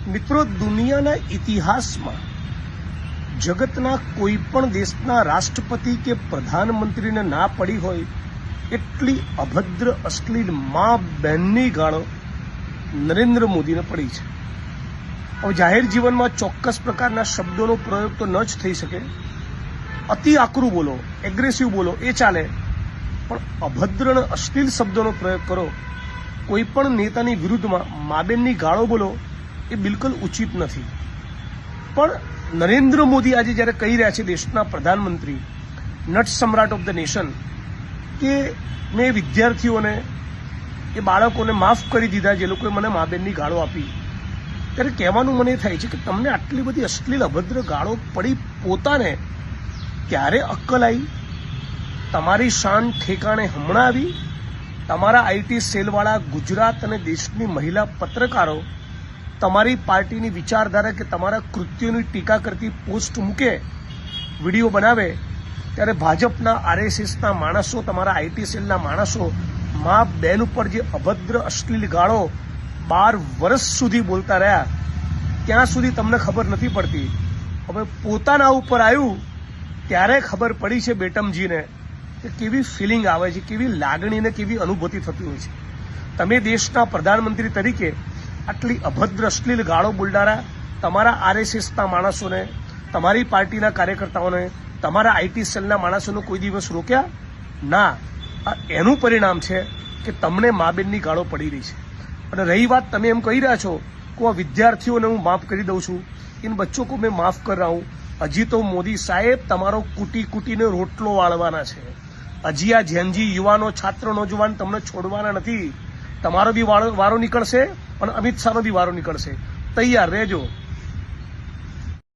મિત્રો, દુનિયાના ઇતિહાસમાં જગતના કોઈ પણ દેશના રાષ્ટ્રપતિ કે પ્રધાનમંત્રીને ના પડી હોય એટલી અભદ્ર અશ્લીલ મા બહેનની ગાળો નરેન્દ્ર મોદીને પડી છે. હવે જાહેર જીવનમાં ચોક્કસ પ્રકારના શબ્દોનો પ્રયોગ તો ન જ થઈ શકે. અતિ આકરું બોલો, એગ્રેસિવ બોલો એ ચાલે, પણ અભદ્ર અને અશ્લીલ શબ્દોનો પ્રયોગ કરો, કોઈ પણ નેતાની વિરુદ્ધમાં મા બેનની ગાળો બોલો, એ બિલકુલ ઉચિત નથી. પણ નરેન્દ્ર મોદી આજે જ્યારે કહી રહ્યા છે, દેશના પ્રધાનમંત્રી, નટ સમ્રાટ ઓફ ધ નેશન, કે મેં વિદ્યાર્થીઓને, એ બાળકોને માફ કરી દીધા જે લોકોએ મને મા બેનની ગાળો આપી, ત્યારે કહેવાનું મને થાય છે કે તમને આટલી બધી અશ્લીલ અભદ્ર ગાળો પડી, પોતાને ક્યારે અક્કલ આવી? તમારી શાન ઠેકાણે હમણાં આવી? તમારા આઈટી સેલવાળા ગુજરાત અને દેશની મહિલા પત્રકારો તમારી પાર્ટીની વિચારધારા કે તમારા કૃત્યોની ટીકા કરતી પોસ્ટ મૂકે, વિડીયો બનાવે, ત્યારે ભાજપના આરએસએસના માણસો, તમારા આઈટી સેલના માણસો મા બેન ઉપર જે અભદ્ર અશ્લીલ ગાળો 12 વર્ષ સુધી બોલતા રહ્યા, ત્યાં સુધી તમને ખબર નથી પડતી. હવે પોતાના ઉપર આવ્યું ત્યારે ખબર પડી છે બેટમજીને કે કેવી ફિલિંગ આવે છે, કેવી લાગણી ને કેવી અનુભૂતિ થતી હોય છે. તમે દેશના પ્રધાનમંત્રી તરીકે આટલી અભદ્ર અશ્લીલ ગાળો બોલનારા તમારા આરએસએસના માણસોને, તમારી પાર્ટીના કાર્યકર્તાઓને, તમારા આઈટી સેલના માણસોને કોઈ દિવસ રોક્યા? ના. આ એનું પરિણામ છે કે તમને મા બેનની ગાળો પડી રહી છે. અને રહી વાત, તમે એમ કહી રહ્યા છો કે આ વિદ્યાર્થીઓને હું માફ કરી દઉં છું, इन बच्चों को मैं माफ कर रहा हूं. હજી તો મોદી સાહેબ તમારો કૂટી કૂટીને રોટલો વાળવાના છે. હજી આ જેનજી યુવાનો, છાત્ર, નોજવાન તમને છોડવાના નથી. તમારો બી વારો નીકળશે અને અમિત શાહનો બી વારો નીકળશે. તૈયાર રહેજો.